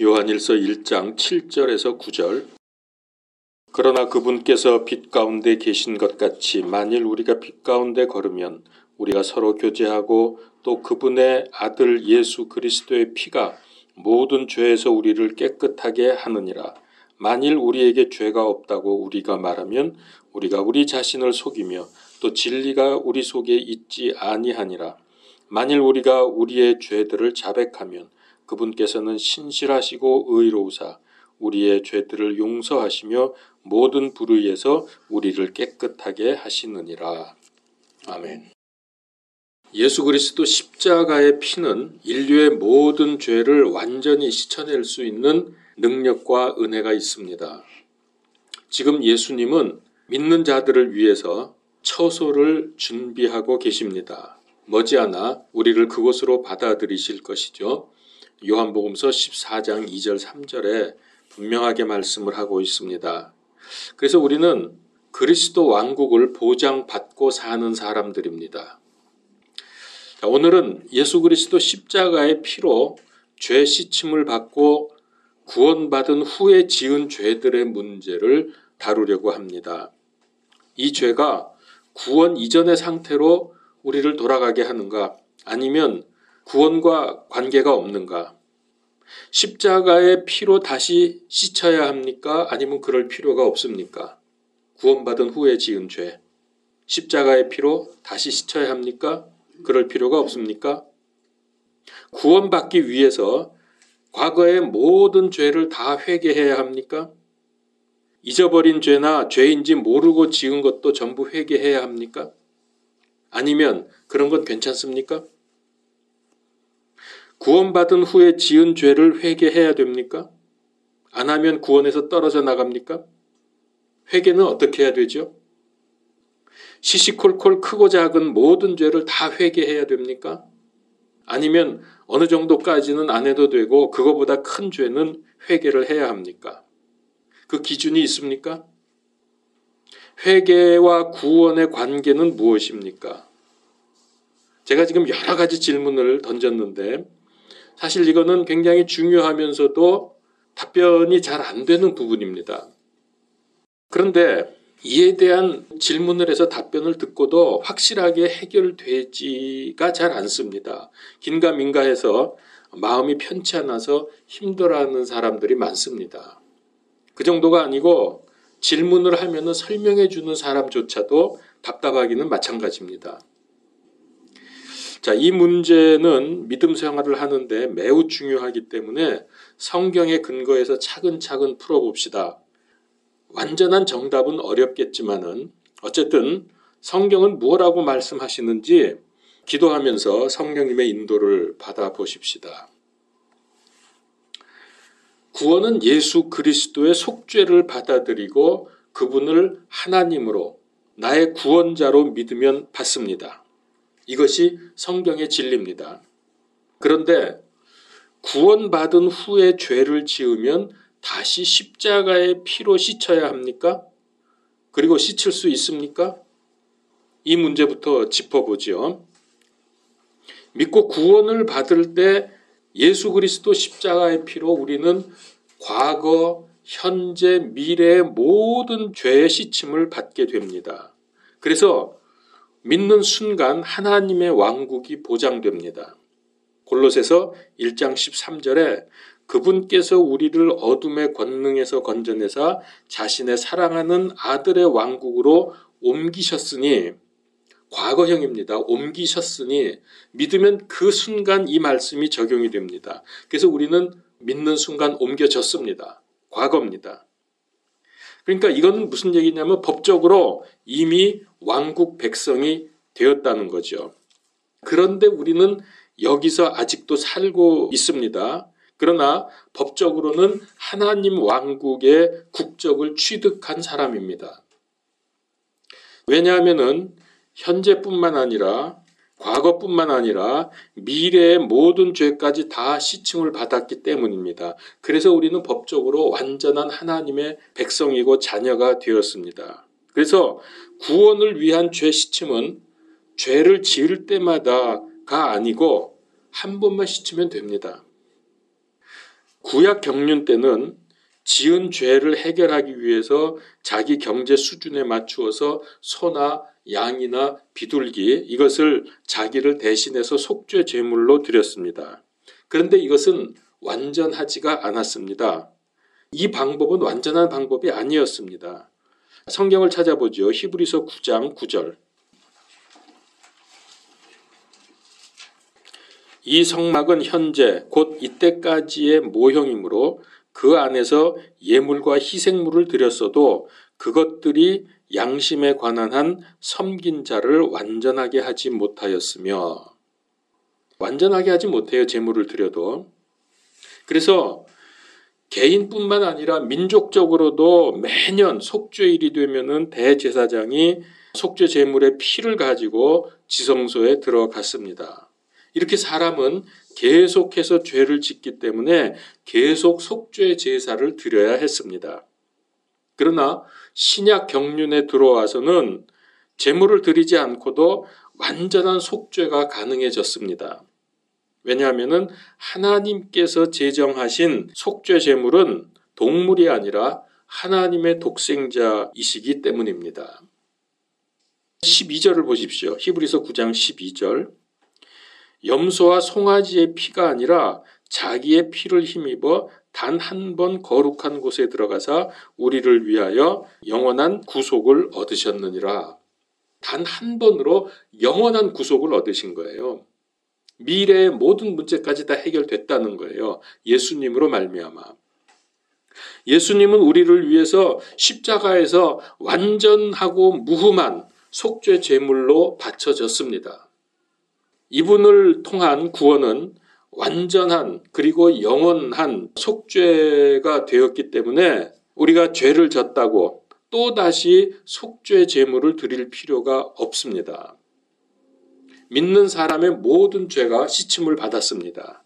요한일서 1장 7절에서 9절. 그러나 그분께서 빛 가운데 계신 것 같이 만일 우리가 빛 가운데 걸으면 우리가 서로 교제하고 또 그분의 아들 예수 그리스도의 피가 모든 죄에서 우리를 깨끗하게 하느니라. 만일 우리에게 죄가 없다고 우리가 말하면 우리가 우리 자신을 속이며 또 진리가 우리 속에 있지 아니하니라. 만일 우리가 우리의 죄들을 자백하면 그분께서는 신실하시고 의로우사 우리의 죄들을 용서하시며 모든 불의에서 우리를 깨끗하게 하시느니라. 아멘. 예수 그리스도 십자가의 피는 인류의 모든 죄를 완전히 씻어낼 수 있는 능력과 은혜가 있습니다. 지금 예수님은 믿는 자들을 위해서 처소를 준비하고 계십니다. 머지않아 우리를 그곳으로 받아들이실 것이죠. 요한복음서 14장 2절 3절에 분명하게 말씀을 하고 있습니다. 그래서 우리는 그리스도 왕국을 보장받고 사는 사람들입니다. 오늘은 예수 그리스도 십자가의 피로 죄 씻음을 받고 구원받은 후에 지은 죄들의 문제를 다루려고 합니다. 이 죄가 구원 이전의 상태로 우리를 돌아가게 하는가, 아니면 구원과 관계가 없는가? 십자가의 피로 다시 씻어야 합니까? 아니면 그럴 필요가 없습니까? 구원받은 후에 지은 죄, 십자가의 피로 다시 씻어야 합니까? 그럴 필요가 없습니까? 구원받기 위해서 과거의 모든 죄를 다 회개해야 합니까? 잊어버린 죄나 죄인지 모르고 지은 것도 전부 회개해야 합니까? 아니면 그런 건 괜찮습니까? 구원받은 후에 지은 죄를 회개해야 됩니까? 안 하면 구원에서 떨어져 나갑니까? 회개는 어떻게 해야 되죠? 시시콜콜 크고 작은 모든 죄를 다 회개해야 됩니까? 아니면 어느 정도까지는 안 해도 되고 그거보다 큰 죄는 회개를 해야 합니까? 그 기준이 있습니까? 회개와 구원의 관계는 무엇입니까? 제가 지금 여러 가지 질문을 던졌는데 사실 이거는 굉장히 중요하면서도 답변이 잘 안 되는 부분입니다. 그런데 이에 대한 질문을 해서 답변을 듣고도 확실하게 해결되지가 잘 않습니다. 긴가민가해서 마음이 편치 않아서 힘들어하는 사람들이 많습니다. 그 정도가 아니고 질문을 하면은 설명해 주는 사람조차도 답답하기는 마찬가지입니다. 자, 이 문제는 믿음 생활을 하는데 매우 중요하기 때문에 성경의 근거에서 차근차근 풀어봅시다. 완전한 정답은 어렵겠지만은 어쨌든 성경은 뭐라고 말씀하시는지 기도하면서 성령님의 인도를 받아보십시다. 구원은 예수 그리스도의 속죄를 받아들이고 그분을 하나님으로 나의 구원자로 믿으면 받습니다. 이것이 성경의 진리입니다. 그런데 구원받은 후에 죄를 지으면 다시 십자가의 피로 씻어야 합니까? 그리고 씻을 수 있습니까? 이 문제부터 짚어보죠. 믿고 구원을 받을 때 예수 그리스도 십자가의 피로 우리는 과거, 현재, 미래의 모든 죄의 씻음을 받게 됩니다. 그래서 믿는 순간 하나님의 왕국이 보장됩니다. 골로새서 1장 13절에 그분께서 우리를 어둠의 권능에서 건져내사 자신의 사랑하는 아들의 왕국으로 옮기셨으니, 과거형입니다. 옮기셨으니 믿으면 그 순간 이 말씀이 적용이 됩니다. 그래서 우리는 믿는 순간 옮겨졌습니다. 과거입니다. 그러니까 이건 무슨 얘기냐면 법적으로 이미 왕국 백성이 되었다는 거죠. 그런데 우리는 여기서 아직도 살고 있습니다. 그러나 법적으로는 하나님 왕국의 국적을 취득한 사람입니다. 왜냐하면은 현재뿐만 아니라 과거뿐만 아니라 미래의 모든 죄까지 다 씻음을 받았기 때문입니다. 그래서 우리는 법적으로 완전한 하나님의 백성이고 자녀가 되었습니다. 그래서 구원을 위한 죄 씻음은 죄를 지을 때마다가 아니고 한 번만 씻으면 됩니다. 구약 경륜 때는 지은 죄를 해결하기 위해서 자기 경제 수준에 맞추어서 소나 양이나 비둘기 이것을 자기를 대신해서 속죄 제물로 드렸습니다. 그런데 이것은 완전하지가 않았습니다. 이 방법은 완전한 방법이 아니었습니다. 성경을 찾아보죠. 히브리서 9장 9절. 이 성막은 현재 곧 이때까지의 모형이므로 그 안에서 예물과 희생물을 드렸어도 그것들이 양심에 관한 한 섬긴 자를 완전하게 하지 못하였으며, 완전하게 하지 못해요. 제물을 드려도. 그래서 개인뿐만 아니라 민족적으로도 매년 속죄일이 되면은 대제사장이 속죄 제물의 피를 가지고 지성소에 들어갔습니다. 이렇게 사람은 계속해서 죄를 짓기 때문에 계속 속죄 제사를 드려야 했습니다. 그러나 신약 경륜에 들어와서는 제물을 드리지 않고도 완전한 속죄가 가능해졌습니다. 왜냐하면 하나님께서 제정하신 속죄 제물은 동물이 아니라 하나님의 독생자이시기 때문입니다. 12절을 보십시오. 히브리서 9장 12절. 염소와 송아지의 피가 아니라 자기의 피를 힘입어 단 한 번 거룩한 곳에 들어가사 우리를 위하여 영원한 구속을 얻으셨느니라. 단 한 번으로 영원한 구속을 얻으신 거예요. 미래의 모든 문제까지 다 해결됐다는 거예요. 예수님으로 말미암아. 예수님은 우리를 위해서 십자가에서 완전하고 무흠한 속죄 제물로 바쳐졌습니다. 이분을 통한 구원은 완전한 그리고 영원한 속죄가 되었기 때문에 우리가 죄를 졌다고 또다시 속죄 제물을 드릴 필요가 없습니다. 믿는 사람의 모든 죄가 씻음을 받았습니다.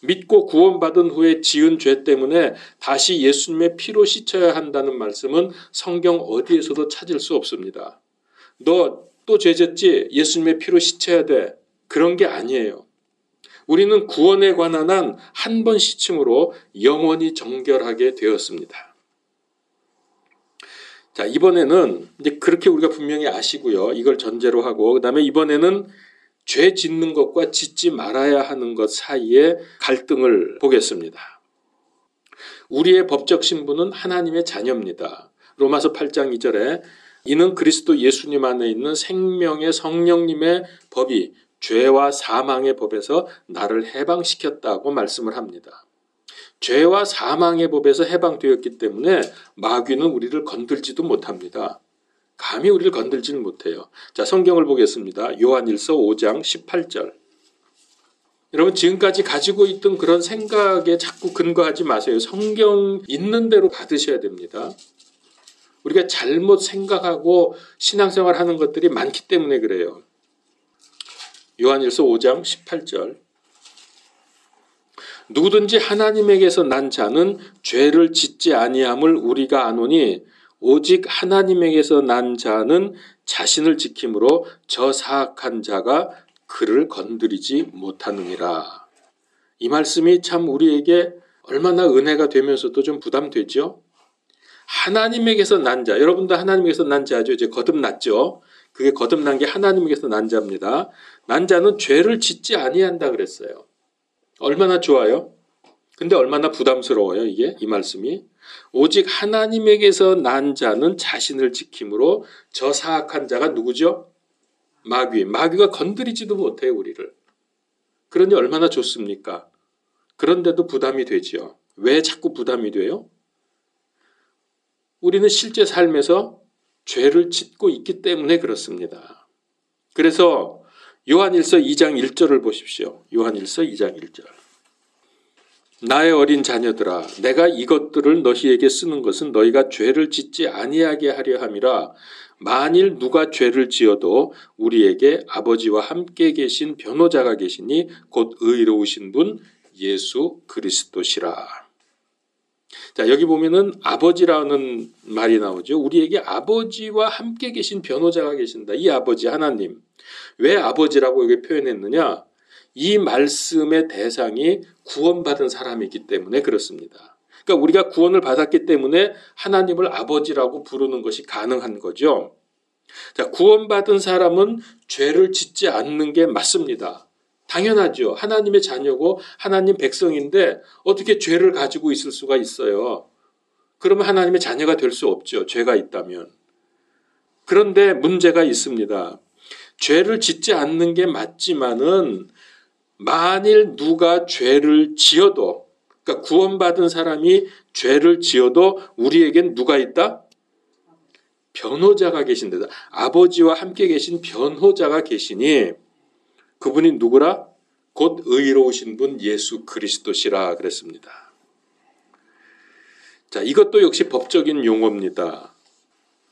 믿고 구원받은 후에 지은 죄 때문에 다시 예수님의 피로 씻어야 한다는 말씀은 성경 어디에서도 찾을 수 없습니다. 너 또 죄 졌지? 예수님의 피로 씻어야 돼. 그런 게 아니에요. 우리는 구원에 관한 한 한 번 씻음으로 영원히 정결하게 되었습니다. 자, 이번에는 이제 그렇게 우리가 분명히 아시고요. 이걸 전제로 하고, 그 다음에 이번에는 죄 짓는 것과 짓지 말아야 하는 것 사이에 갈등을 보겠습니다. 우리의 법적 신분은 하나님의 자녀입니다. 로마서 8장 2절에 이는 그리스도 예수님 안에 있는 생명의 성령님의 법이 죄와 사망의 법에서 나를 해방시켰다고 말씀을 합니다. 죄와 사망의 법에서 해방되었기 때문에 마귀는 우리를 건들지도 못합니다. 감히 우리를 건들지는 못해요. 자, 성경을 보겠습니다. 요한일서 5장 18절. 여러분, 지금까지 가지고 있던 그런 생각에 자꾸 근거하지 마세요. 성경 있는 대로 받으셔야 됩니다. 우리가 잘못 생각하고 신앙생활 하는 것들이 많기 때문에 그래요. 요한일서 5장 18절. 누구든지 하나님에게서 난 자는 죄를 짓지 아니함을 우리가 아노니 오직 하나님에게서 난 자는 자신을 지킴으로 저 사악한 자가 그를 건드리지 못하느니라. 이 말씀이 참 우리에게 얼마나 은혜가 되면서도 좀 부담되죠? 하나님에게서 난 자, 여러분도 하나님에게서 난 자죠. 이제 거듭났죠. 그게 거듭난 게 하나님에게서 난 자입니다. 난 자는 죄를 짓지 아니한다 그랬어요. 얼마나 좋아요? 근데 얼마나 부담스러워요, 이게? 이 말씀이. 오직 하나님에게서 난 자는 자신을 지킴으로 저 사악한 자가 누구죠? 마귀. 마귀가 건드리지도 못해요, 우리를. 그런데 얼마나 좋습니까? 그런데도 부담이 되지요. 왜 자꾸 부담이 돼요? 우리는 실제 삶에서 죄를 짓고 있기 때문에 그렇습니다. 그래서 요한일서 2장 1절을 보십시오. 요한일서 2장 1절. 나의 어린 자녀들아, 내가 이것들을 너희에게 쓰는 것은 너희가 죄를 짓지 아니하게 하려 함이라. 만일 누가 죄를 지어도 우리에게 아버지와 함께 계신 변호자가 계시니 곧 의로우신 분 예수 그리스도시라. 자, 여기 보면은 아버지라는 말이 나오죠. 우리에게 아버지와 함께 계신 변호자가 계신다. 이 아버지 하나님. 왜 아버지라고 여기 표현했느냐? 이 말씀의 대상이 구원받은 사람이기 때문에 그렇습니다. 그러니까 우리가 구원을 받았기 때문에 하나님을 아버지라고 부르는 것이 가능한 거죠. 자, 구원받은 사람은 죄를 짓지 않는 게 맞습니다. 당연하죠. 하나님의 자녀고 하나님 백성인데 어떻게 죄를 가지고 있을 수가 있어요? 그러면 하나님의 자녀가 될 수 없죠. 죄가 있다면. 그런데 문제가 있습니다. 죄를 짓지 않는 게 맞지만은 만일 누가 죄를 지어도, 그러니까 구원받은 사람이 죄를 지어도 우리에겐 누가 있다? 변호자가 계신다. 아버지와 함께 계신 변호자가 계시니 그분이 누구라? 곧 의로우신 분 예수 그리스도시라 그랬습니다. 자, 이것도 역시 법적인 용어입니다.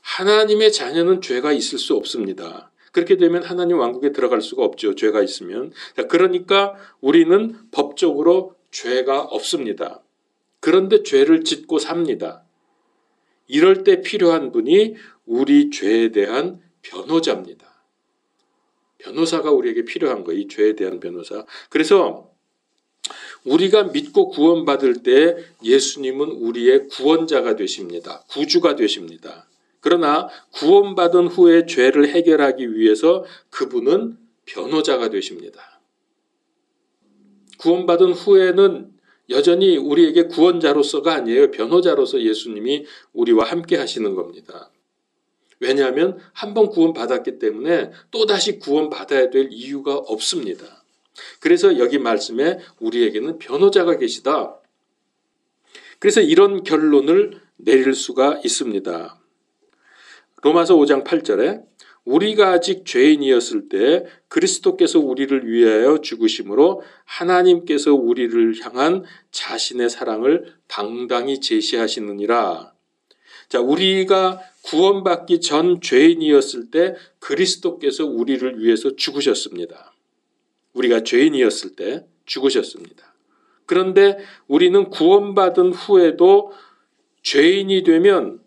하나님의 자녀는 죄가 있을 수 없습니다. 그렇게 되면 하나님 왕국에 들어갈 수가 없죠. 죄가 있으면. 자, 그러니까 우리는 법적으로 죄가 없습니다. 그런데 죄를 짓고 삽니다. 이럴 때 필요한 분이 우리 죄에 대한 변호자입니다. 변호사가 우리에게 필요한 거예요. 이 죄에 대한 변호사. 그래서 우리가 믿고 구원받을 때 예수님은 우리의 구원자가 되십니다. 구주가 되십니다. 그러나 구원받은 후에 죄를 해결하기 위해서 그분은 변호자가 되십니다. 구원받은 후에는 여전히 우리에게 구원자로서가 아니에요. 변호자로서 예수님이 우리와 함께 하시는 겁니다. 왜냐하면 한번 구원받았기 때문에 또다시 구원받아야 될 이유가 없습니다. 그래서 여기 말씀에 우리에게는 변호자가 계시다. 그래서 이런 결론을 내릴 수가 있습니다. 로마서 5장 8절에 우리가 아직 죄인이었을 때 그리스도께서 우리를 위하여 죽으심으로 하나님께서 우리를 향한 자신의 사랑을 당당히 제시하시느니라. 자, 우리가 구원받기 전 죄인이었을 때 그리스도께서 우리를 위해서 죽으셨습니다. 우리가 죄인이었을 때 죽으셨습니다. 그런데 우리는 구원받은 후에도 죄인이 되면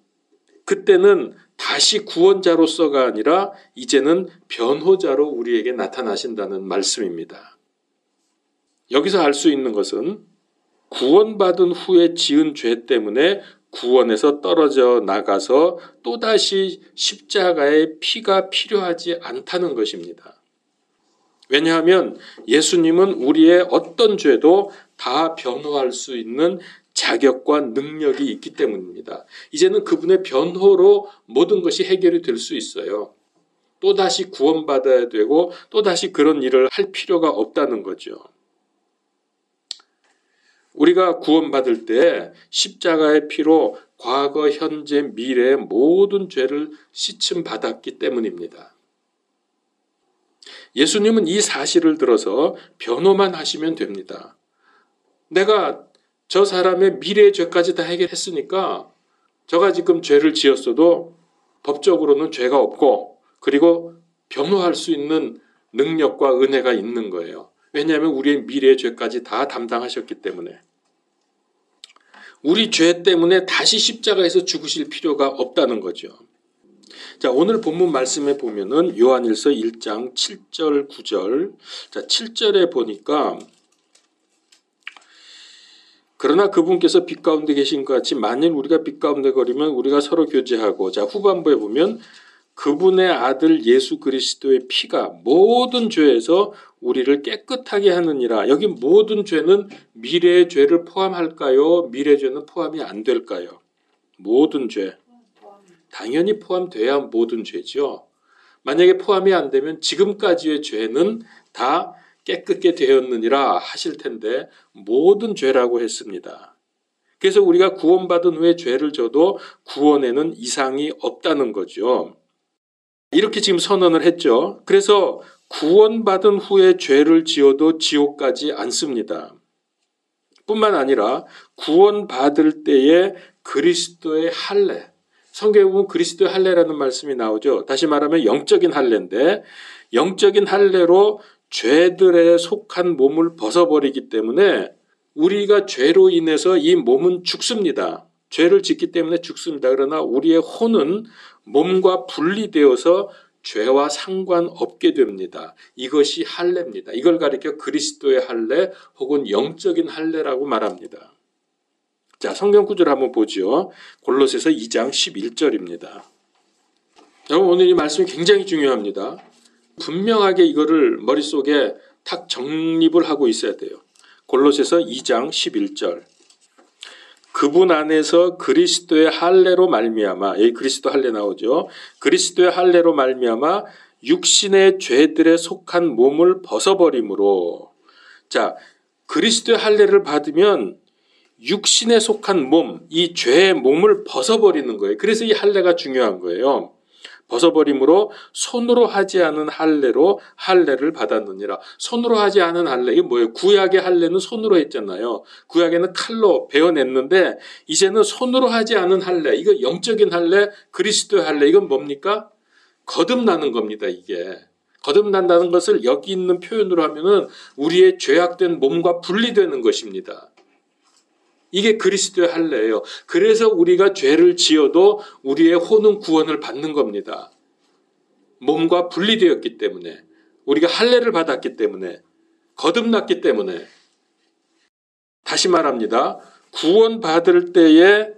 그때는 다시 구원자로서가 아니라 이제는 변호자로 우리에게 나타나신다는 말씀입니다. 여기서 알 수 있는 것은 구원받은 후에 지은 죄 때문에 구원에서 떨어져 나가서 또다시 십자가의 피가 필요하지 않다는 것입니다. 왜냐하면 예수님은 우리의 어떤 죄도 다 변호할 수 있는 자격과 능력이 있기 때문입니다. 이제는 그분의 변호로 모든 것이 해결이 될 수 있어요. 또다시 구원받아야 되고 또다시 그런 일을 할 필요가 없다는 거죠. 우리가 구원받을 때 십자가의 피로 과거, 현재, 미래의 모든 죄를 씻음받았기 때문입니다. 예수님은 이 사실을 들어서 변호만 하시면 됩니다. 내가 저 사람의 미래의 죄까지 다 해결했으니까 저가 지금 죄를 지었어도 법적으로는 죄가 없고 그리고 변호할 수 있는 능력과 은혜가 있는 거예요. 왜냐하면 우리의 미래의 죄까지 다 담당하셨기 때문에. 우리 죄 때문에 다시 십자가에서 죽으실 필요가 없다는 거죠. 자, 오늘 본문 말씀에 보면은 요한일서 1장 7절 9절. 자, 7절에 보니까 그러나 그분께서 빛 가운데 계신 것 같이 만일 우리가 빛 가운데 거리면 우리가 서로 교제하고, 자, 후반부에 보면 그분의 아들 예수 그리스도의 피가 모든 죄에서 우리를 깨끗하게 하느니라. 여기 모든 죄는 미래의 죄를 포함할까요? 미래의 죄는 포함이 안 될까요? 모든 죄. 당연히 포함돼야 모든 죄죠. 만약에 포함이 안 되면 지금까지의 죄는 다 깨끗게 되었느니라 하실 텐데 모든 죄라고 했습니다. 그래서 우리가 구원받은 후에 죄를 져도 구원에는 이상이 없다는 거죠. 이렇게 지금 선언을 했죠. 그래서 구원받은 후에 죄를 지어도 지옥 가지 않습니다. 뿐만 아니라 구원받을 때에 그리스도의 할례, 성경에 보면 그리스도의 할례라는 말씀이 나오죠. 다시 말하면 영적인 할례인데 영적인 할례로 죄들에 속한 몸을 벗어버리기 때문에 우리가 죄로 인해서 이 몸은 죽습니다. 죄를 짓기 때문에 죽습니다. 그러나 우리의 혼은 몸과 분리되어서 죄와 상관없게 됩니다. 이것이 할례입니다. 이걸 가리켜 그리스도의 할례 혹은 영적인 할례라고 말합니다. 자, 성경 구절 한번 보죠. 골로새서 2장 11절입니다. 여러분, 오늘 이 말씀이 굉장히 중요합니다. 분명하게 이거를 머릿속에 탁 정립을 하고 있어야 돼요. 골로새서 2장 11절. 그분 안에서 그리스도의 할례로 말미암아, 여기 그리스도 할례 나오죠. 그리스도의 할례로 말미암아 육신의 죄들에 속한 몸을 벗어버림으로. 자, 그리스도의 할례를 받으면 육신에 속한 몸, 이 죄의 몸을 벗어버리는 거예요. 그래서 이 할례가 중요한 거예요. 벗어버림으로 손으로 하지 않은 할례로 할례를 받았느니라. 손으로 하지 않은 할례, 이게 뭐예요? 구약의 할례는 손으로 했잖아요. 구약에는 칼로 베어냈는데 이제는 손으로 하지 않은 할례, 이거 영적인 할례, 그리스도의 할례, 이건 뭡니까? 거듭나는 겁니다. 이게 거듭난다는 것을 여기 있는 표현으로 하면은 우리의 죄악된 몸과 분리되는 것입니다. 이게 그리스도의 할례예요. 그래서 우리가 죄를 지어도 우리의 혼은 구원을 받는 겁니다. 몸과 분리되었기 때문에, 우리가 할례를 받았기 때문에, 거듭났기 때문에. 다시 말합니다. 구원받을 때에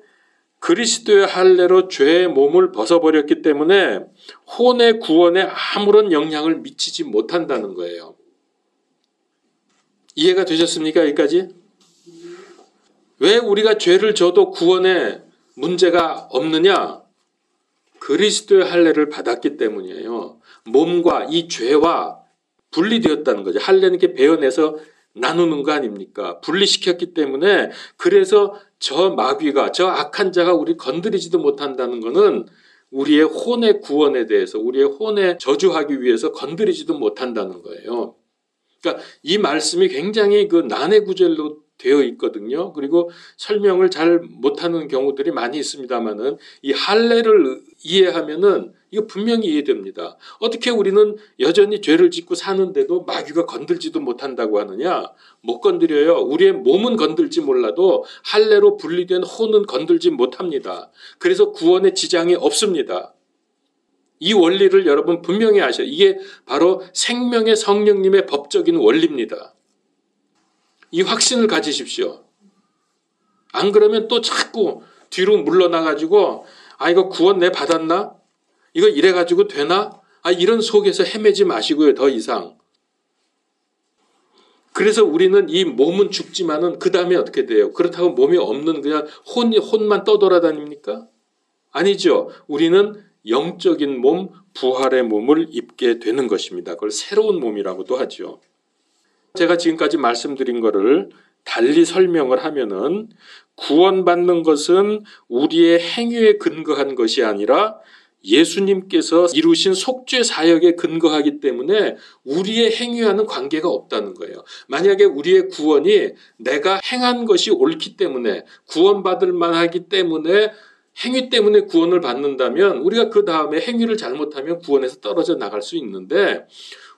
그리스도의 할례로 죄의 몸을 벗어버렸기 때문에 혼의 구원에 아무런 영향을 미치지 못한다는 거예요. 이해가 되셨습니까? 여기까지? 왜 우리가 죄를 져도 구원에 문제가 없느냐? 그리스도의 할례를 받았기 때문이에요. 몸과 이 죄와 분리되었다는 거죠. 할례는 이렇게 베어내서 나누는 거 아닙니까? 분리시켰기 때문에 그래서 저 마귀가, 저 악한 자가 우리 건드리지도 못한다는 것은 우리의 혼의 구원에 대해서, 우리의 혼에 저주하기 위해서 건드리지도 못한다는 거예요. 그러니까 이 말씀이 굉장히 그 난해 구절로 되어 있거든요. 그리고 설명을 잘 못하는 경우들이 많이 있습니다만은 이 할례를 이해하면은 이거 분명히 이해됩니다. 어떻게 우리는 여전히 죄를 짓고 사는데도 마귀가 건들지도 못한다고 하느냐? 못 건드려요. 우리의 몸은 건들지 몰라도 할례로 분리된 혼은 건들지 못합니다. 그래서 구원에 지장이 없습니다. 이 원리를 여러분 분명히 아셔요. 이게 바로 생명의 성령님의 법적인 원리입니다. 이 확신을 가지십시오. 안 그러면 또 자꾸 뒤로 물러나가지고 이거 구원 내 받았나? 이거 이래가지고 되나? 이런 속에서 헤매지 마시고요. 더 이상. 그래서 우리는 이 몸은 죽지만은 그 다음에 어떻게 돼요? 그렇다고 몸이 없는 그냥 혼만 떠돌아다닙니까? 아니죠. 우리는 영적인 몸, 부활의 몸을 입게 되는 것입니다. 그걸 새로운 몸이라고도 하죠. 제가 지금까지 말씀드린 거를 달리 설명을 하면은 구원받는 것은 우리의 행위에 근거한 것이 아니라 예수님께서 이루신 속죄 사역에 근거하기 때문에 우리의 행위와는 관계가 없다는 거예요. 만약에 우리의 구원이 내가 행한 것이 옳기 때문에 구원받을 만하기 때문에 행위 때문에 구원을 받는다면 우리가 그 다음에 행위를 잘못하면 구원에서 떨어져 나갈 수 있는데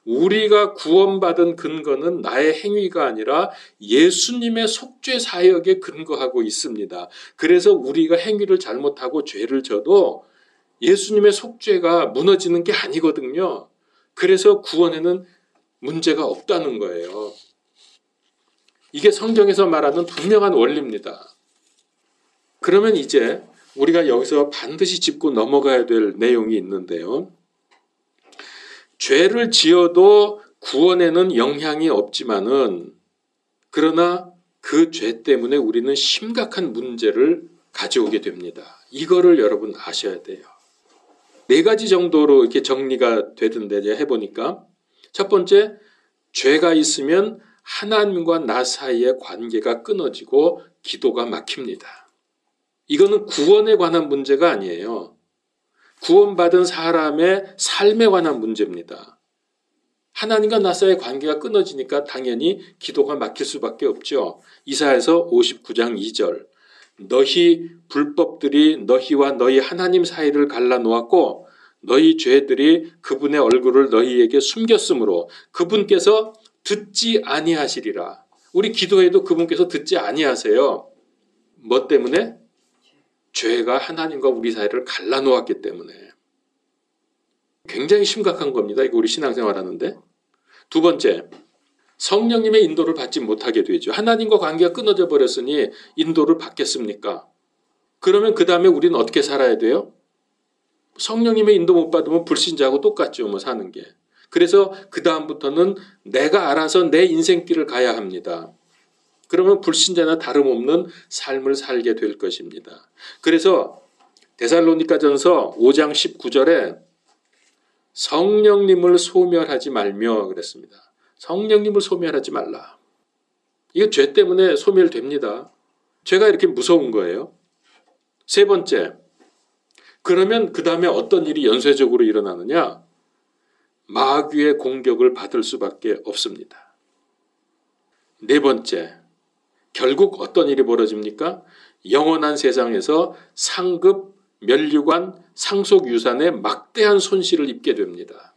우리가 구원받은 근거는 나의 행위가 아니라 예수님의 속죄 사역에 근거하고 있습니다. 그래서 우리가 행위를 잘못하고 죄를 져도 예수님의 속죄가 무너지는 게 아니거든요. 그래서 구원에는 문제가 없다는 거예요. 이게 성경에서 말하는 분명한 원리입니다. 그러면 이제 우리가 여기서 반드시 짚고 넘어가야 될 내용이 있는데요. 죄를 지어도 구원에는 영향이 없지만은 그러나 그 죄 때문에 우리는 심각한 문제를 가져오게 됩니다. 이거를 여러분 아셔야 돼요. 4가지 정도로 이렇게 정리가 되던데 제가 해보니까 첫 번째, 죄가 있으면 하나님과 나 사이의 관계가 끊어지고 기도가 막힙니다. 이거는 구원에 관한 문제가 아니에요. 구원받은 사람의 삶에 관한 문제입니다. 하나님과 나 사이의 관계가 끊어지니까 당연히 기도가 막힐 수밖에 없죠. 이사야서 59장 2절. 너희 불법들이 너희와 너희 하나님 사이를 갈라놓았고 너희 죄들이 그분의 얼굴을 너희에게 숨겼으므로 그분께서 듣지 아니하시리라. 우리 기도해도 그분께서 듣지 아니하세요. 뭐 때문에? 죄가 하나님과 우리 사이를 갈라놓았기 때문에. 굉장히 심각한 겁니다. 이거 우리 신앙생활 하는데. 두 번째, 성령님의 인도를 받지 못하게 되죠. 하나님과 관계가 끊어져 버렸으니 인도를 받겠습니까? 그러면 그 다음에 우리는 어떻게 살아야 돼요? 성령님의 인도 못 받으면 불신자하고 똑같죠. 뭐 사는 게. 그래서 그 다음부터는 내가 알아서 내 인생길을 가야 합니다. 그러면 불신자나 다름없는 삶을 살게 될 것입니다. 그래서 데살로니가전서 5장 19절에 성령님을 소멸하지 말며 그랬습니다. 성령님을 소멸하지 말라. 이거 죄 때문에 소멸됩니다. 죄가 이렇게 무서운 거예요. 세 번째, 그러면 그 다음에 어떤 일이 연쇄적으로 일어나느냐? 마귀의 공격을 받을 수밖에 없습니다. 네 번째, 결국 어떤 일이 벌어집니까? 영원한 세상에서 상급, 면류관, 상속유산에 막대한 손실을 입게 됩니다.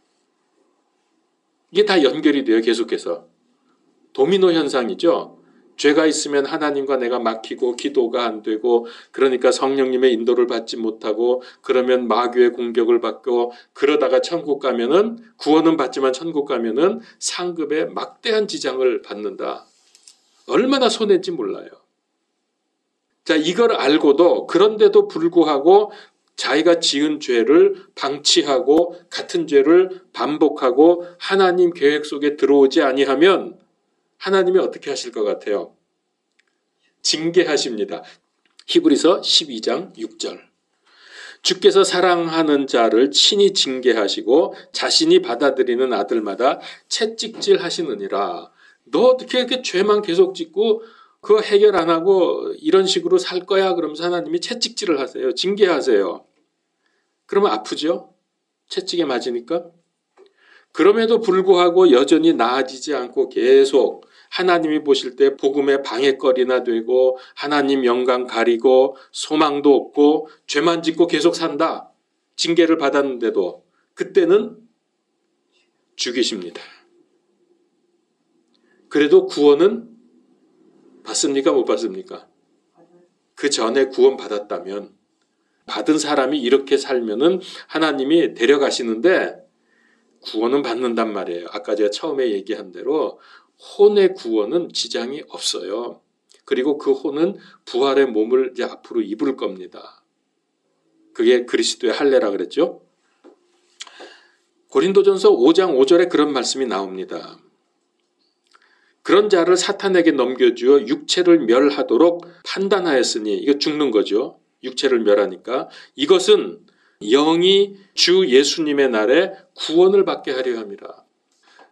이게 다 연결이 돼요. 계속해서. 도미노 현상이죠. 죄가 있으면 하나님과 내가 막히고 기도가 안 되고 그러니까 성령님의 인도를 받지 못하고 그러면 마귀의 공격을 받고 그러다가 천국 가면은 구원은 받지만 천국 가면은 상급에 막대한 지장을 받는다. 얼마나 손해인지 몰라요. 자, 이걸 알고도 그런데도 불구하고 자기가 지은 죄를 방치하고 같은 죄를 반복하고 하나님 계획 속에 들어오지 아니하면 하나님이 어떻게 하실 것 같아요? 징계하십니다. 히브리서 12장 6절. 주께서 사랑하는 자를 친히 징계하시고 자신이 받아들이는 아들마다 채찍질 하시느니라. 너 어떻게 이렇게 죄만 계속 짓고 그거 해결 안 하고 이런 식으로 살 거야? 그러면서 하나님이 채찍질을 하세요. 징계하세요. 그러면 아프죠? 채찍에 맞으니까. 그럼에도 불구하고 여전히 나아지지 않고 계속 하나님이 보실 때 복음의 방해거리나 되고 하나님 영광 가리고 소망도 없고 죄만 짓고 계속 산다. 징계를 받았는데도 그때는 죽이십니다. 그래도 구원은 받습니까? 못 받습니까? 그 전에 구원 받았다면 받은 사람이 이렇게 살면은 하나님이 데려가시는데 구원은 받는단 말이에요. 아까 제가 처음에 얘기한 대로 혼의 구원은 지장이 없어요. 그리고 그 혼은 부활의 몸을 이제 앞으로 입을 겁니다. 그게 그리스도의 할례라 그랬죠. 고린도전서 5장 5절에 그런 말씀이 나옵니다. 그런 자를 사탄에게 넘겨주어 육체를 멸하도록 판단하였으니 이거 죽는 거죠. 육체를 멸하니까 이것은 영이 주 예수님의 날에 구원을 받게 하려 함이라.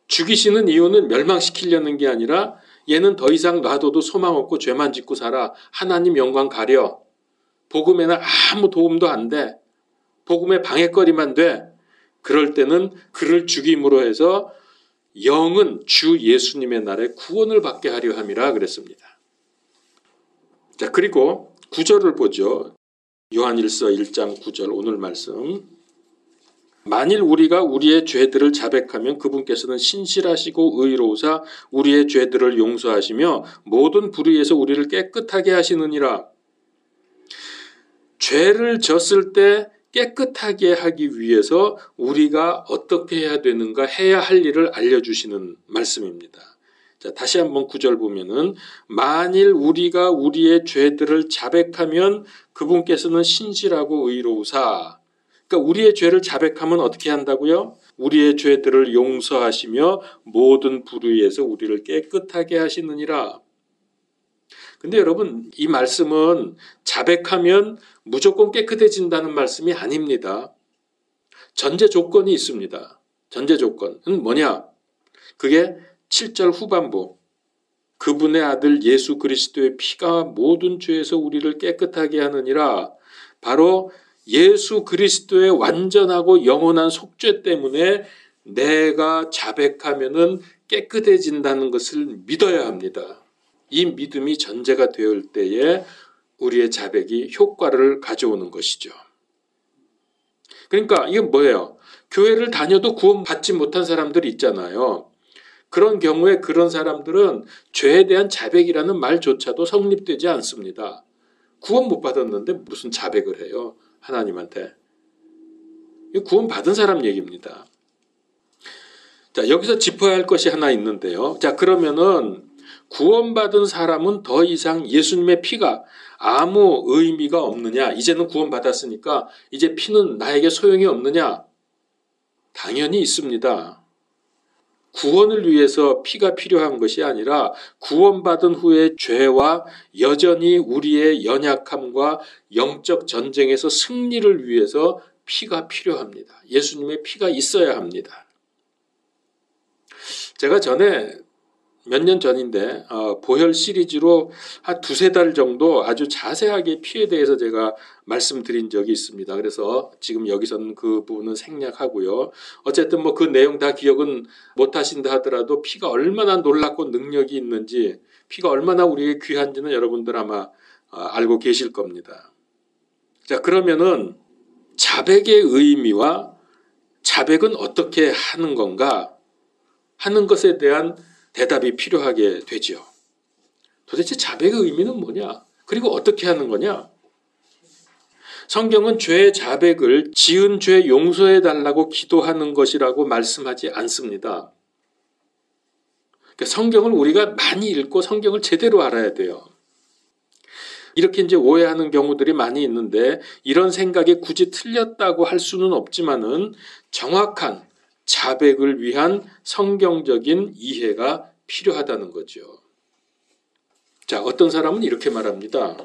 죽이시는 이유는 멸망시키려는 게 아니라 얘는 더 이상 놔둬도 소망 없고 죄만 짓고 살아. 하나님 영광 가려. 복음에는 아무 도움도 안 돼. 복음의 방해거리만 돼. 그럴 때는 그를 죽임으로 해서 영은 주 예수님의 날에 구원을 받게 하려 함이라 그랬습니다. 자, 그리고 9절을 보죠. 요한일서 1장 9절 오늘 말씀. 만일 우리가 우리의 죄들을 자백하면 그분께서는 신실하시고 의로우사 우리의 죄들을 용서하시며 모든 불의에서 우리를 깨끗하게 하시느니라. 죄를 졌을 때 깨끗하게 하기 위해서 우리가 어떻게 해야 되는가 해야 할 일을 알려주시는 말씀입니다. 자, 다시 한번 9절 보면은 만일 우리가 우리의 죄들을 자백하면 그분께서는 신실하고 의로우사. 그러니까 우리의 죄를 자백하면 어떻게 한다고요? 우리의 죄들을 용서하시며 모든 불의에서 우리를 깨끗하게 하시느니라. 근데 여러분 이 말씀은 자백하면 무조건 깨끗해진다는 말씀이 아닙니다. 전제 조건이 있습니다. 전제 조건은 뭐냐? 그게 7절 후반부. 그분의 아들 예수 그리스도의 피가 모든 죄에서 우리를 깨끗하게 하느니라. 바로 예수 그리스도의 완전하고 영원한 속죄 때문에 내가 자백하면은 깨끗해진다는 것을 믿어야 합니다. 이 믿음이 전제가 되을 때에 우리의 자백이 효과를 가져오는 것이죠. 그러니까 이건 뭐예요? 교회를 다녀도 구원받지 못한 사람들이 있잖아요. 그런 경우에 그런 사람들은 죄에 대한 자백이라는 말조차도 성립되지 않습니다. 구원 못 받았는데 무슨 자백을 해요? 하나님한테. 이 구원받은 사람 얘기입니다. 자, 여기서 짚어야 할 것이 하나 있는데요. 자, 그러면은 구원받은 사람은 더 이상 예수님의 피가 아무 의미가 없느냐? 이제는 구원받았으니까 이제 피는 나에게 소용이 없느냐? 당연히 있습니다. 구원을 위해서 피가 필요한 것이 아니라 구원받은 후에 죄와 여전히 우리의 연약함과 영적 전쟁에서 승리를 위해서 피가 필요합니다. 예수님의 피가 있어야 합니다. 제가 전에 몇 년 전인데 보혈 시리즈로 한 두세 달 정도 아주 자세하게 피에 대해서 제가 말씀드린 적이 있습니다. 그래서 지금 여기서는 그 부분은 생략하고요. 어쨌든 뭐 그 내용 다 기억은 못 하신다 하더라도 피가 얼마나 놀랍고 능력이 있는지, 피가 얼마나 우리에게 귀한지는 여러분들 아마 알고 계실 겁니다. 자, 그러면은 자백의 의미와 자백은 어떻게 하는 건가 하는 것에 대한 대답이 필요하게 되죠. 도대체 자백의 의미는 뭐냐? 그리고 어떻게 하는 거냐? 성경은 죄의 자백을 지은 죄 용서해 달라고 기도하는 것이라고 말씀하지 않습니다. 그러니까 성경을 우리가 많이 읽고 성경을 제대로 알아야 돼요. 이렇게 이제 오해하는 경우들이 많이 있는데 이런 생각이 굳이 틀렸다고 할 수는 없지만은 정확한 자백을 위한 성경적인 이해가 필요하다는 거죠. 자, 어떤 사람은 이렇게 말합니다.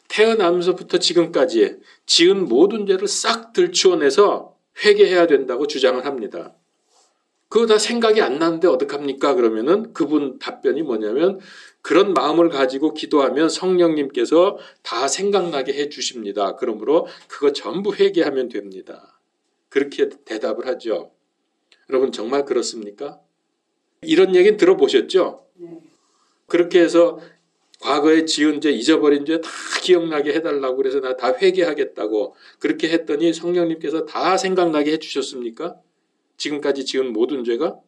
태어나면서부터 지금까지 지은 모든 죄를 싹 들추어내서 회개해야 된다고 주장을 합니다. 그거 다 생각이 안 나는데 어떡합니까? 그러면은 그분 답변이 뭐냐면 그런 마음을 가지고 기도하면 성령님께서 다 생각나게 해 주십니다. 그러므로 그거 전부 회개하면 됩니다. 그렇게 대답을 하죠. 여러분 정말 그렇습니까? 이런 얘기는 들어보셨죠? 그렇게 해서 과거에 지은 죄, 잊어버린 죄 다 기억나게 해달라고 그래서 나 다 회개하겠다고 그렇게 했더니 성령님께서 다 생각나게 해주셨습니까? 지금까지 지은 모든 죄가?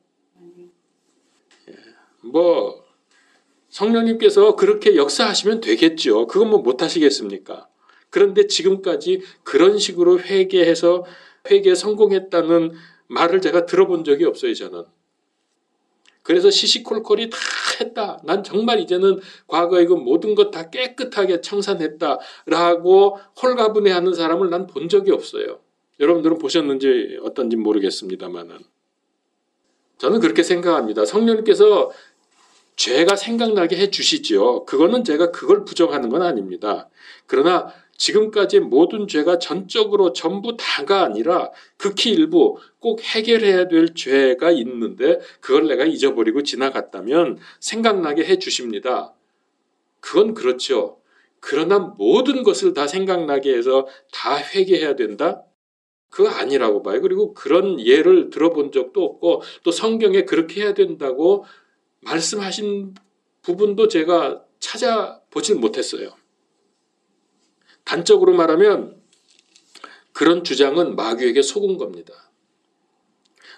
뭐 성령님께서 그렇게 역사하시면 되겠죠. 그건 뭐 못하시겠습니까? 그런데 지금까지 그런 식으로 회개해서 회개에 성공했다는 말을 제가 들어본 적이 없어요, 저는. 그래서 시시콜콜이 다 했다. 난 정말 이제는 과거에 그 모든 것 다 깨끗하게 청산했다라고 홀가분해하는 사람을 난 본 적이 없어요. 여러분들은 보셨는지 어떤지 모르겠습니다만은 저는 그렇게 생각합니다. 성령님께서 죄가 생각나게 해주시죠. 그거는 제가 그걸 부정하는 건 아닙니다. 그러나 지금까지 모든 죄가 전적으로 전부 다가 아니라 극히 일부 꼭 해결해야 될 죄가 있는데 그걸 내가 잊어버리고 지나갔다면 생각나게 해주십니다. 그건 그렇죠. 그러나 모든 것을 다 생각나게 해서 다 회개해야 된다? 그거 아니라고 봐요. 그리고 그런 예를 들어본 적도 없고 또 성경에 그렇게 해야 된다고 말씀하신 부분도 제가 찾아보질 못했어요. 단적으로 말하면 그런 주장은 마귀에게 속은 겁니다.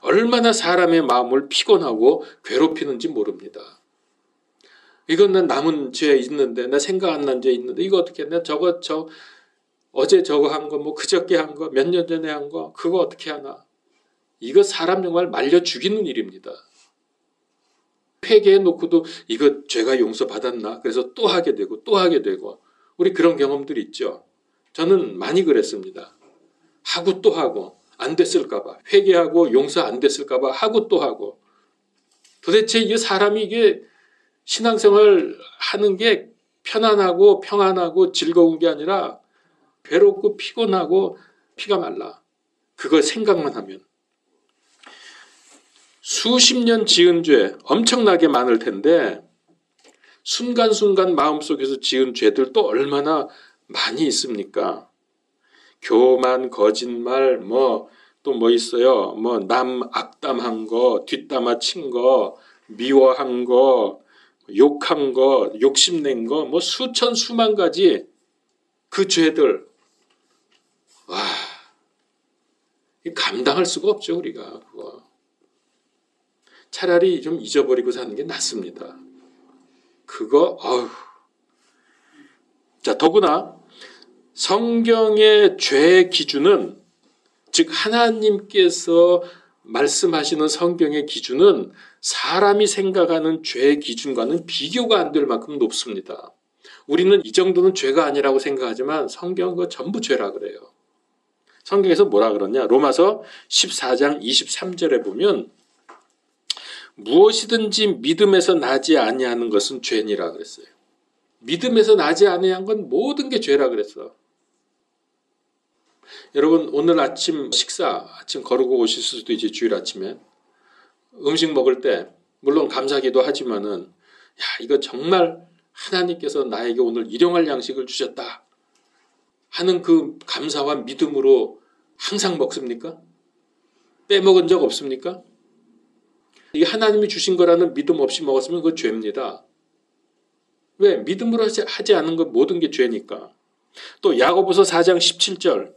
얼마나 사람의 마음을 피곤하고 괴롭히는지 모릅니다. 이건 난 남은 죄 있는데, 나 생각 안 난 죄 있는데, 이거 어떻게 해? 나 어제 저거 한 거, 뭐 그저께 한 거, 몇 년 전에 한 거, 그거 어떻게 하나? 이거 사람 정말 말려 죽이는 일입니다. 회개해 놓고도 이거 죄가 용서받았나? 그래서 또 하게 되고 또 하게 되고 우리 그런 경험들이 있죠. 저는 많이 그랬습니다. 하고 또 하고 안 됐을까 봐 회개하고 용서 안 됐을까 봐 하고 또 하고 도대체 이게 사람이 이게 신앙생활 하는 게 편안하고 평안하고 즐거운 게 아니라 괴롭고 피곤하고 피가 말라. 그걸 생각만 하면 수십 년 지은 죄 엄청나게 많을 텐데 순간순간 마음속에서 지은 죄들도 얼마나 많이 있습니까? 교만, 거짓말, 또 뭐 있어요? 남 악담한 거, 뒷담화 친 거, 미워한 거, 욕한 거, 욕심낸 거, 수천 수만 가지 그 죄들. 와, 감당할 수가 없죠, 우리가 그거. 차라리 좀 잊어버리고 사는 게 낫습니다. 그거, 자, 더구나 성경의 죄의 기준은 즉 하나님께서 말씀하시는 성경의 기준은 사람이 생각하는 죄의 기준과는 비교가 안 될 만큼 높습니다. 우리는 이 정도는 죄가 아니라고 생각하지만 성경은 그거 전부 죄라 그래요. 성경에서 뭐라 그러냐? 로마서 14장 23절에 보면 무엇이든지 믿음에서 나지 아니하는 것은 죄니라 그랬어요. 믿음에서 나지 아니한 건 모든 게 죄라 그랬어. 여러분 오늘 아침 아침 거르고 오실 수도 있지. 주일 아침에 음식 먹을 때 물론 감사기도 하지만은 야 이거 정말 하나님께서 나에게 오늘 일용할 양식을 주셨다 하는 그 감사와 믿음으로 항상 먹습니까? 빼먹은 적 없습니까? 이게 하나님이 주신 거라는 믿음 없이 먹었으면 그거 죄입니다. 왜? 믿음으로 하지 않은 것 모든 게 죄니까. 또 야고보서 4장 17절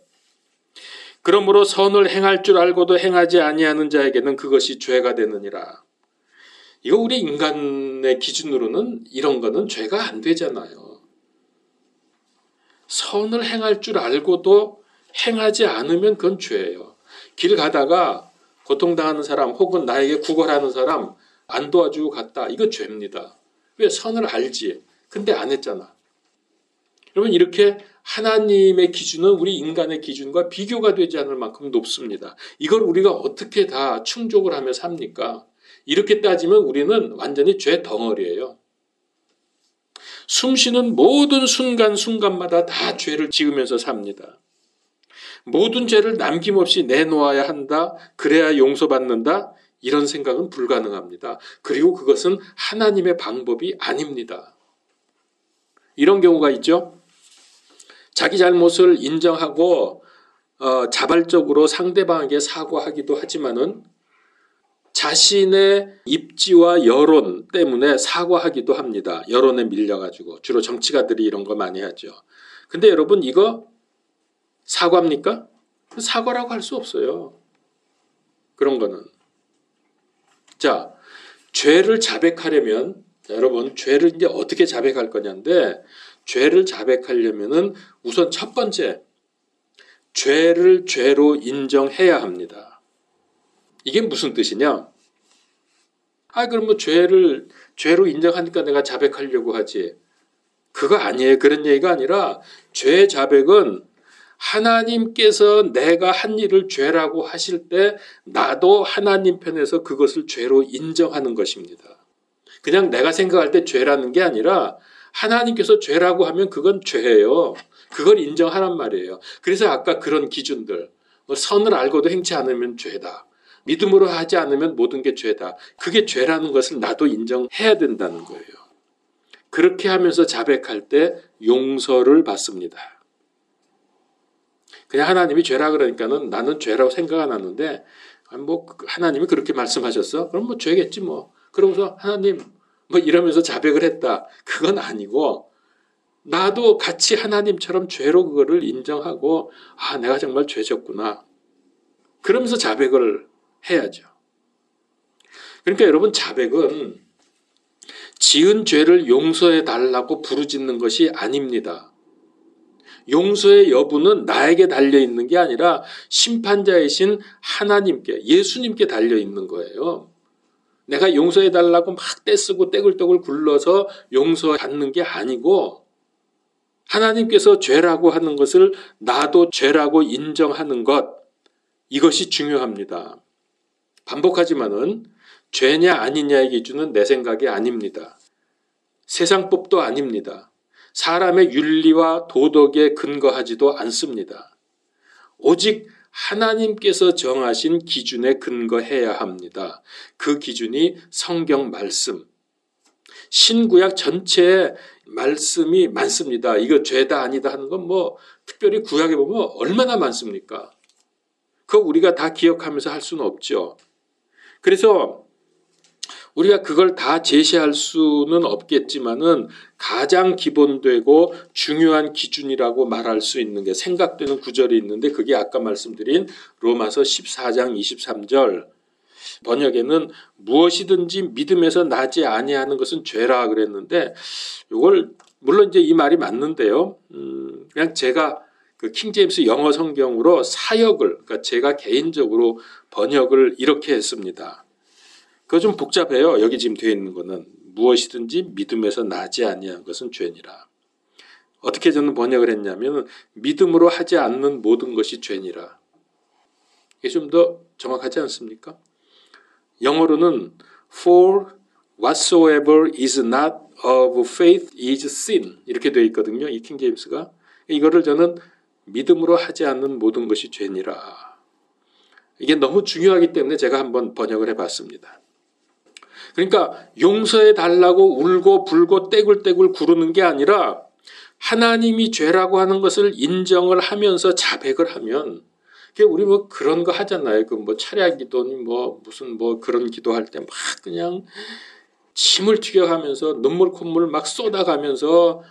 그러므로 선을 행할 줄 알고도 행하지 아니하는 자에게는 그것이 죄가 되느니라. 이거 우리 인간의 기준으로는 이런 거는 죄가 안 되잖아요. 선을 행할 줄 알고도 행하지 않으면 그건 죄예요. 길 가다가 고통당하는 사람 혹은 나에게 구걸하는 사람 안 도와주고 갔다. 이거 죄입니다. 왜? 선을 알지. 근데 안 했잖아. 여러분 이렇게 하나님의 기준은 우리 인간의 기준과 비교가 되지 않을 만큼 높습니다. 이걸 우리가 어떻게 다 충족을 하며 삽니까? 이렇게 따지면 우리는 완전히 죄 덩어리예요. 숨쉬는 모든 순간순간마다 다 죄를 지으면서 삽니다. 모든 죄를 남김없이 내놓아야 한다. 그래야 용서받는다. 이런 생각은 불가능합니다. 그리고 그것은 하나님의 방법이 아닙니다. 이런 경우가 있죠. 자기 잘못을 인정하고 자발적으로 상대방에게 사과하기도 하지만은 자신의 입지와 여론 때문에 사과하기도 합니다. 여론에 밀려가지고 주로 정치가들이 이런 거 많이 하죠. 근데 여러분 이거 사과입니까? 사과라고 할 수 없어요. 그런 거는. 자, 죄를 자백하려면 여러분 죄를 이제 어떻게 자백할 거냐인데 죄를 자백하려면은 우선 첫 번째 죄를 죄로 인정해야 합니다. 이게 무슨 뜻이냐? 그럼 뭐 죄를 죄로 인정하니까 내가 자백하려고 하지. 그거 아니에요. 그런 얘기가 아니라 죄 자백은 하나님께서 내가 한 일을 죄라고 하실 때 나도 하나님 편에서 그것을 죄로 인정하는 것입니다. 그냥 내가 생각할 때 죄라는 게 아니라 하나님께서 죄라고 하면 그건 죄예요. 그걸 인정하란 말이에요. 그래서 아까 그런 기준들, 선을 알고도 행치 않으면 죄다. 믿음으로 하지 않으면 모든 게 죄다. 그게 죄라는 것을 나도 인정해야 된다는 거예요. 그렇게 하면서 자백할 때 용서를 받습니다. 그냥 하나님이 죄라 그러니까는 나는 죄라고 생각 안 하는데 뭐 하나님이 그렇게 말씀하셨어? 그럼 뭐 죄겠지 뭐. 그러면서 하나님 뭐 이러면서 자백을 했다. 그건 아니고 나도 같이 하나님처럼 죄로 그거를 인정하고 내가 정말 죄졌구나. 그러면서 자백을 해야죠. 그러니까 여러분 자백은 지은 죄를 용서해 달라고 부르짖는 것이 아닙니다. 용서의 여부는 나에게 달려있는 게 아니라 심판자이신 하나님께 예수님께 달려있는 거예요. 내가 용서해 달라고 막 떼쓰고 떼굴떼굴 굴러서 용서받는 게 아니고 하나님께서 죄라고 하는 것을 나도 죄라고 인정하는 것 이것이 중요합니다. 반복하지만은 죄냐 아니냐의 기준은 내 생각이 아닙니다. 세상법도 아닙니다. 사람의 윤리와 도덕에 근거하지도 않습니다. 오직 하나님께서 정하신 기준에 근거해야 합니다. 그 기준이 성경 말씀. 신구약 전체에 말씀이 많습니다. 이거 죄다 아니다 하는 건 뭐 특별히 구약에 보면 얼마나 많습니까? 그거 우리가 다 기억하면서 할 수는 없죠. 그래서 우리가 그걸 다 제시할 수는 없겠지만은 가장 기본되고 중요한 기준이라고 말할 수 있는 게 생각되는 구절이 있는데 그게 아까 말씀드린 로마서 14장 23절 번역에는 무엇이든지 믿음에서 나지 아니하는 것은 죄라 그랬는데 이걸 물론 이제 이 말이 맞는데요. 그냥 제가 그 킹제임스 영어 성경으로 사역을, 그러니까 제가 개인적으로 번역을 이렇게 했습니다. 그거 좀 복잡해요. 여기 지금 되어 있는 거는 무엇이든지 믿음에서 나지 아니한 것은 죄니라. 어떻게 저는 번역을 했냐면 믿음으로 하지 않는 모든 것이 죄니라. 이게 좀 더 정확하지 않습니까? 영어로는 For whatsoever is not of faith is sin 이렇게 되어 있거든요. 이 킹제임스가. 이거를 저는 믿음으로 하지 않는 모든 것이 죄니라. 이게 너무 중요하기 때문에 제가 한번 번역을 해봤습니다. 그러니까 용서해 달라고 울고 불고 떼굴떼굴 구르는 게 아니라 하나님이 죄라고 하는 것을 인정을 하면서 자백을 하면, 우리 뭐 그런 거 하잖아요. 그 뭐 차례 기도니 뭐 무슨 뭐 그런 기도할 때 막 그냥 침을 튀겨가면서 눈물 콧물 막 쏟아가면서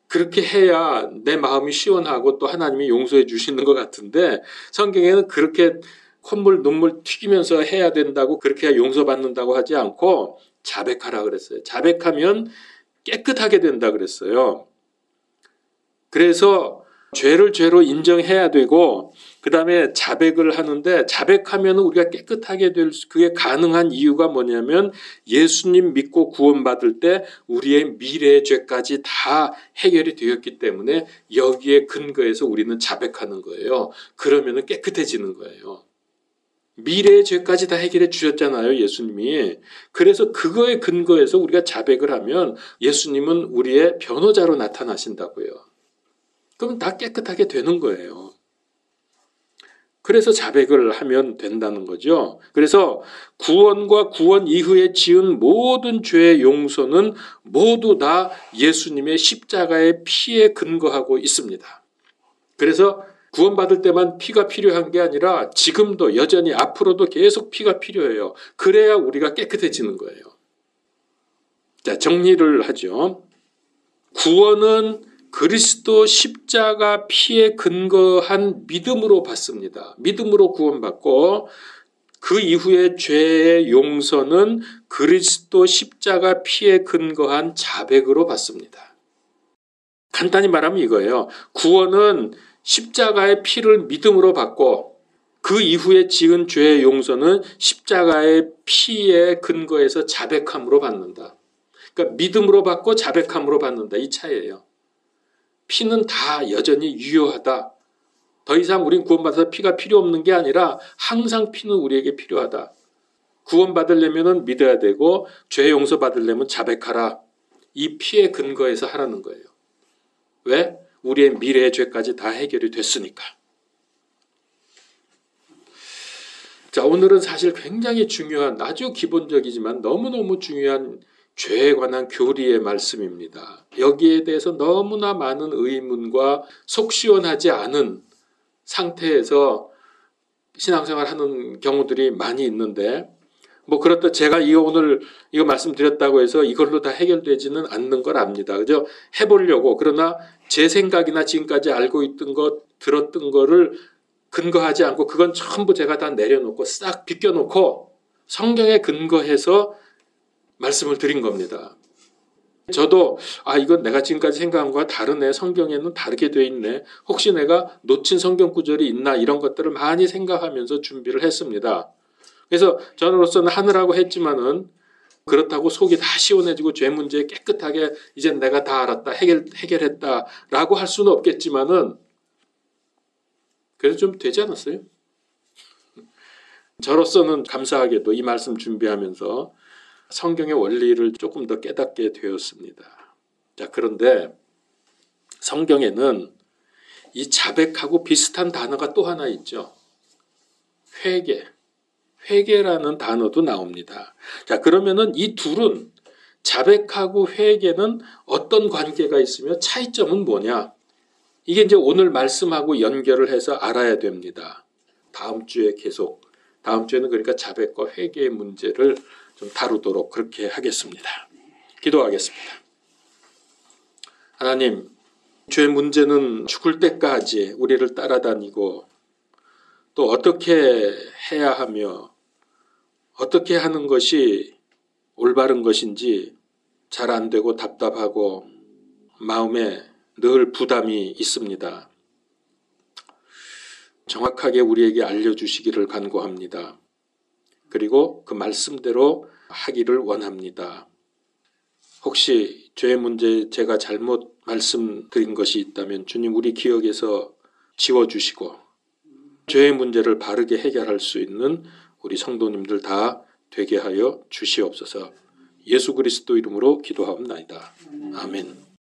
그렇게 해야 내 마음이 시원하고 또 하나님이 용서해 주시는 것 같은데, 성경에는 그렇게 콧물 눈물 튀기면서 해야 된다고, 그렇게 해야 용서받는다고 하지 않고 자백하라 그랬어요. 자백하면 깨끗하게 된다 그랬어요. 그래서 죄를 죄로 인정해야 되고, 그 다음에 자백을 하는데, 자백하면 우리가 깨끗하게 그게 가능한 이유가 뭐냐면 예수님 믿고 구원받을 때 우리의 미래의 죄까지 다 해결이 되었기 때문에 여기에 근거해서 우리는 자백하는 거예요. 그러면 깨끗해지는 거예요. 미래의 죄까지 다 해결해 주셨잖아요, 예수님이. 그래서 그거에 근거해서 우리가 자백을 하면 예수님은 우리의 변호자로 나타나신다고요. 그럼 다 깨끗하게 되는 거예요. 그래서 자백을 하면 된다는 거죠. 그래서 구원과 구원 이후에 지은 모든 죄의 용서는 모두 다 예수님의 십자가의 피에 근거하고 있습니다. 그래서 구원받을 때만 피가 필요한 게 아니라 지금도 여전히 앞으로도 계속 피가 필요해요. 그래야 우리가 깨끗해지는 거예요. 자, 정리를 하죠. 구원은 그리스도 십자가 피에 근거한 믿음으로 받습니다. 믿음으로 구원받고, 그 이후에 죄의 용서는 그리스도 십자가 피에 근거한 자백으로 받습니다. 간단히 말하면 이거예요. 구원은 십자가의 피를 믿음으로 받고, 그 이후에 지은 죄의 용서는 십자가의 피에 근거해서 자백함으로 받는다. 그러니까 믿음으로 받고 자백함으로 받는다. 이 차이예요. 피는 다 여전히 유효하다. 더 이상 우린 구원받아서 피가 필요 없는 게 아니라 항상 피는 우리에게 필요하다. 구원받으려면 믿어야 되고 죄 용서받으려면 자백하라. 이 피에 근거해서 하라는 거예요. 왜? 우리의 미래의 죄까지 다 해결이 됐으니까. 자, 오늘은 사실 굉장히 중요한, 아주 기본적이지만 너무너무 중요한 죄에 관한 교리의 말씀입니다. 여기에 대해서 너무나 많은 의문과 속 시원하지 않은 상태에서 신앙생활하는 경우들이 많이 있는데, 뭐 그렇다 제가 오늘 이거 말씀드렸다고 해서 이걸로 다 해결되지는 않는 걸 압니다. 그죠? 해보려고. 그러나 제 생각이나 지금까지 알고 있던 것, 들었던 거를 근거하지 않고 그건 전부 제가 다 내려놓고 싹 비껴놓고 성경에 근거해서 말씀을 드린 겁니다. 저도 이건 내가 지금까지 생각한 거와 다르네. 성경에는 다르게 돼 있네. 혹시 내가 놓친 성경 구절이 있나, 이런 것들을 많이 생각하면서 준비를 했습니다. 그래서 저로서는 하느라고 했지만은 그렇다고 속이 다 시원해지고 죄 문제 깨끗하게 이제 내가 다 알았다, 해결했다라고 할 수는 없겠지만은 그래도 좀 되지 않았어요? 저로서는 감사하게도 이 말씀 준비하면서 성경의 원리를 조금 더 깨닫게 되었습니다. 자, 그런데 성경에는 이 자백하고 비슷한 단어가 또 하나 있죠. 회개라는 단어도 나옵니다. 자, 그러면은 이 둘은, 자백하고 회개는 어떤 관계가 있으며 차이점은 뭐냐? 이게 이제 오늘 말씀하고 연결을 해서 알아야 됩니다. 다음 주에는 그러니까 자백과 회개의 문제를 좀 다루도록 그렇게 하겠습니다. 기도하겠습니다. 하나님, 죄 문제는 죽을 때까지 우리를 따라다니고 또 어떻게 해야 하며 어떻게 하는 것이 올바른 것인지 잘 안 되고 답답하고 마음에 늘 부담이 있습니다. 정확하게 우리에게 알려주시기를 간구합니다. 그리고 그 말씀대로 하기를 원합니다. 혹시 죄의 문제 제가 잘못 말씀드린 것이 있다면 주님 우리 기억에서 지워주시고 죄의 문제를 바르게 해결할 수 있는 우리 성도님들 다 되게 하여 주시옵소서. 예수 그리스도 이름으로 기도하옵나이다. 아멘.